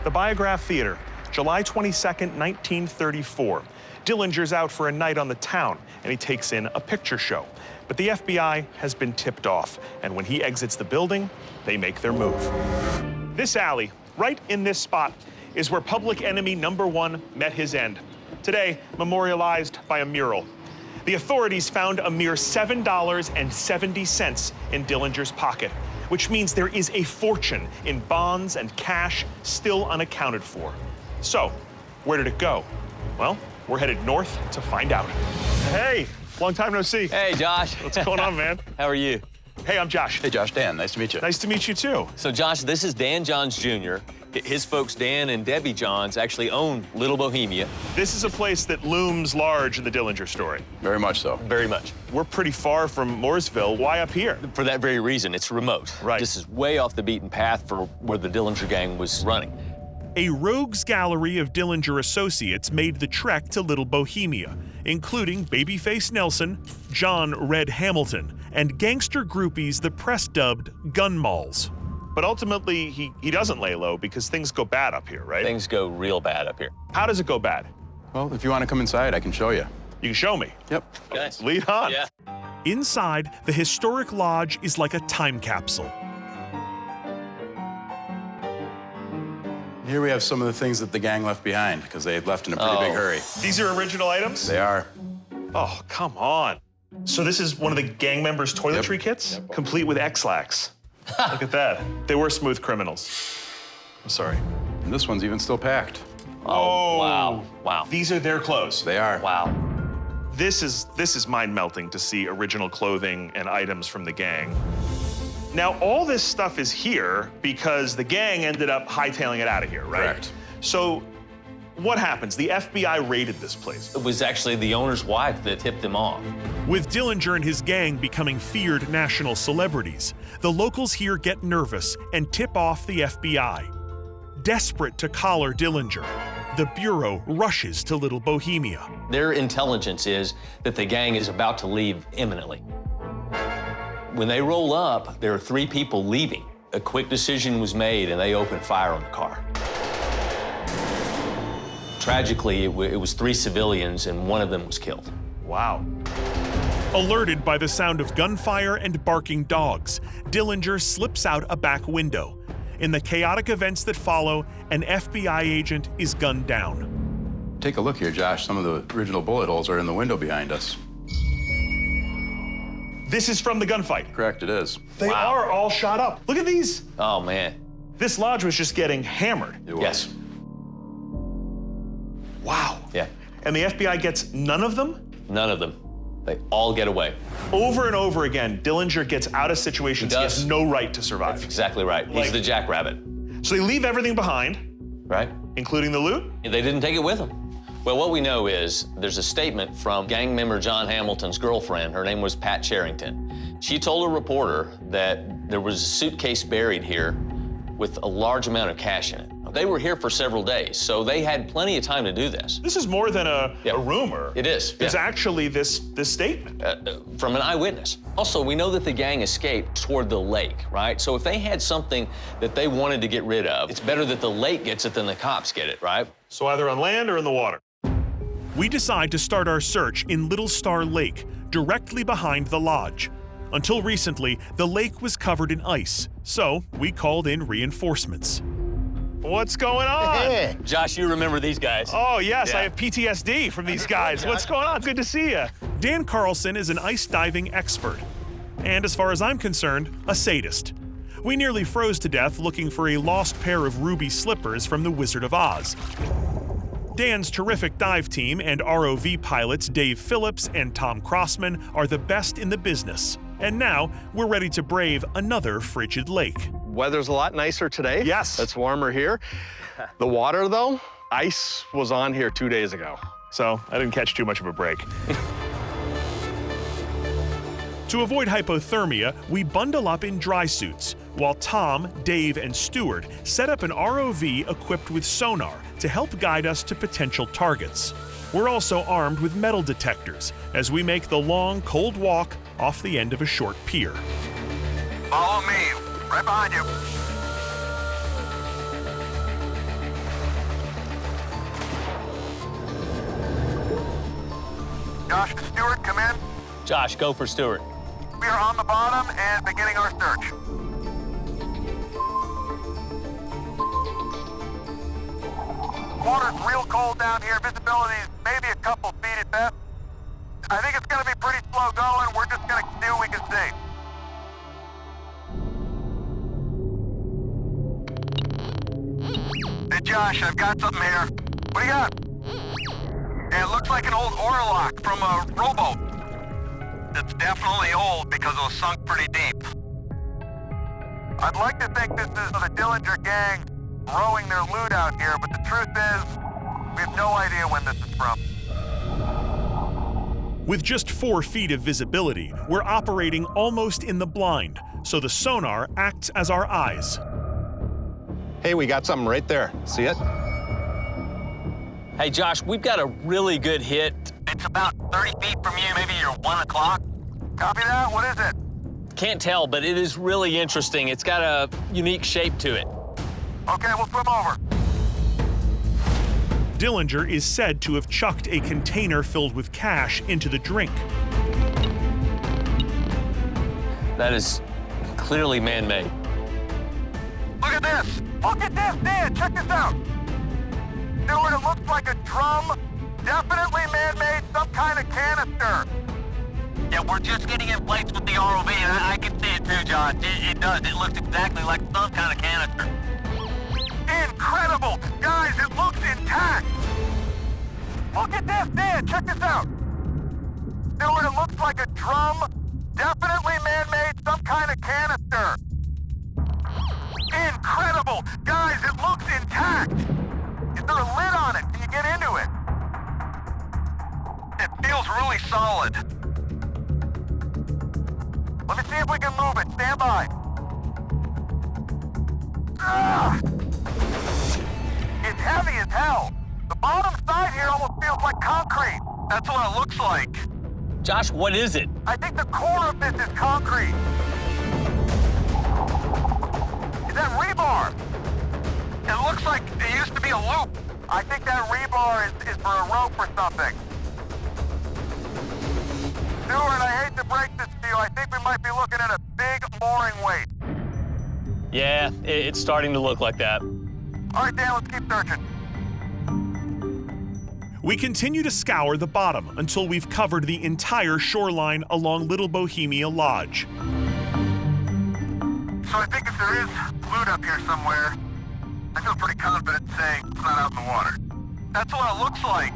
The Biograph Theater, July 22nd, 1934. Dillinger's out for a night on the town, and he takes in a picture show. But the FBI has been tipped off, and when he exits the building, they make their move. This alley, right in this spot, is where public enemy #1 met his end. Today, memorialized by a mural. The authorities found a mere $7.70 in Dillinger's pocket, which means there is a fortune in bonds and cash still unaccounted for. So, where did it go? Well, we're headed north to find out. Hey, long time no see. Hey, Josh. What's going on, man? How are you? Hey, I'm Josh. Hey, Josh, Dan, nice to meet you. Nice to meet you, too. So, Josh, this is Dan Johns Jr. His folks, Dan and Debbie Johns, actually own Little Bohemia. This is a place that looms large in the Dillinger story. Very much so. Very much. We're pretty far from Mooresville. Why up here? For that very reason, it's remote. Right. This is way off the beaten path for where the Dillinger gang was running. A rogues gallery of Dillinger associates made the trek to Little Bohemia, including Babyface Nelson, John Red Hamilton, and gangster groupies the press dubbed Gun Malls. But ultimately, he doesn't lay low because things go bad up here, right? Things go real bad up here. How does it go bad? Well, if you want to come inside, I can show you. You can show me. Yep. Guys. Lead on. Yeah. Inside, the historic lodge is like a time capsule. Here we have some of the things that the gang left behind because they had left in a pretty big hurry. These are original items? They are. Oh, come on. So this is one of the gang members' toiletry kits? Yep. Complete with X-Lax. Look at that. They were smooth criminals. I'm sorry. And this one's even still packed. Oh, wow. Wow. These are their clothes. They are. Wow. This is mind-melting to see original clothing and items from the gang. Now, all this stuff is here because the gang ended up hightailing it out of here, right? Correct. So what happens? The FBI raided this place. It was actually the owner's wife that tipped them off. With Dillinger and his gang becoming feared national celebrities, the locals here get nervous and tip off the FBI. Desperate to collar Dillinger, the Bureau rushes to Little Bohemia. Their intelligence is that the gang is about to leave imminently. When they roll up, there are 3 people leaving. A quick decision was made, and they opened fire on the car. Tragically, it was 3 civilians, and one of them was killed. Wow. Alerted by the sound of gunfire and barking dogs, Dillinger slips out a back window. In the chaotic events that follow, an FBI agent is gunned down. Take a look here, Josh. Some of the original bullet holes are in the window behind us. This is from the gunfight. Correct, it is. They are all shot up. Look at these. Oh, man. This lodge was just getting hammered. It was. Yes. Wow. Yeah. And the FBI gets none of them? None of them. They all get away. Over and over again, Dillinger gets out of situations he has no right to survive. That's exactly right. Like- He's the jackrabbit, So they leave everything behind, right? including the loot? They didn't take it with them. Well, what we know is there's a statement from gang member John Hamilton's girlfriend. Her name was Pat Charrington. She told a reporter that there was a suitcase buried here with a large amount of cash in it. They were here for several days, so they had plenty of time to do this. This is more than a rumor. It is. There's yeah. actually this statement. From an eyewitness. Also, we know that the gang escaped toward the lake, right? So if they had something that they wanted to get rid of, it's better that the lake gets it than the cops get it, right? So either on land or in the water. We decide to start our search in Little Star Lake, directly behind the lodge. Until recently, the lake was covered in ice, so we called in reinforcements. What's going on? Josh, you remember these guys. Oh, yes, Yeah. I have PTSD from these guys. What's going on? Good to see you. Dan Carlson is an ice diving expert, and as far as I'm concerned, a sadist. We nearly froze to death looking for a lost pair of ruby slippers from The Wizard of Oz. Dan's terrific dive team and ROV pilots Dave Phillips and Tom Crossman are the best in the business. And now we're ready to brave another frigid lake. Weather's a lot nicer today. Yes. It's warmer here. The water, though, ice was on here 2 days ago. So I didn't catch too much of a break. To avoid hypothermia, we bundle up in dry suits, while Tom, Dave, and Stuart set up an ROV equipped with sonar to help guide us to potential targets. We're also armed with metal detectors as we make the long, cold walk off the end of a short pier. Follow me. Right behind you. Josh, go for Stuart. We are on the bottom and beginning our search. Water's real cold down here. Visibility is maybe a couple feet at best. I think it's gonna be pretty slow going. We're just gonna do what we can see. Hey Josh, I've got something here. What do you got? It looks like an old oarlock from a rowboat. It's definitely old because it was sunk pretty deep. I'd like to think this is the Dillinger gang rowing their loot out here, but the truth is, we have no idea when this is from. With just 4 feet of visibility, we're operating almost in the blind, so the sonar acts as our eyes. Hey, we got something right there. See it? Hey, Josh, we've got a really good hit. It's about 30 feet from you, maybe you're 1 o'clock. Copy that, what is it? Can't tell, but it is really interesting. It's got a unique shape to it. Okay, we'll swim over. Dillinger is said to have chucked a container filled with cash into the drink. That is clearly man-made. Look at this! Look at this, Dan! Check this out! Stuart, it looks like a drum. Definitely man-made, some kind of canister. Yeah, we're just getting in place with the ROV, and I can see it too, Josh. It does. It looks exactly like some kind of canister. Incredible! Guys, it looks intact! Look at this, Dan! Check this out! Stuart, it looks like a drum. Definitely man-made, some kind of canister. Incredible! Guys, it looks intact! Is there a lid on it? Can you get into it? It feels really solid. Let me see if we can move it. Stand by. Ah! It's heavy as hell. The bottom side here almost feels like concrete. That's what it looks like. Josh, what is it? I think the core of this is concrete. Is that rebar? It looks like it used to be a loop. I think that rebar is for a rope or something. Stuart, I hate to break this to you. I think we might be looking at a big mooring weight. Yeah, it's starting to look like that. All right, Dan, let's keep searching. We continue to scour the bottom until we've covered the entire shoreline along Little Bohemia Lodge. So I think if there is loot up here somewhere, I feel pretty confident saying it's not out in the water. That's what it looks like.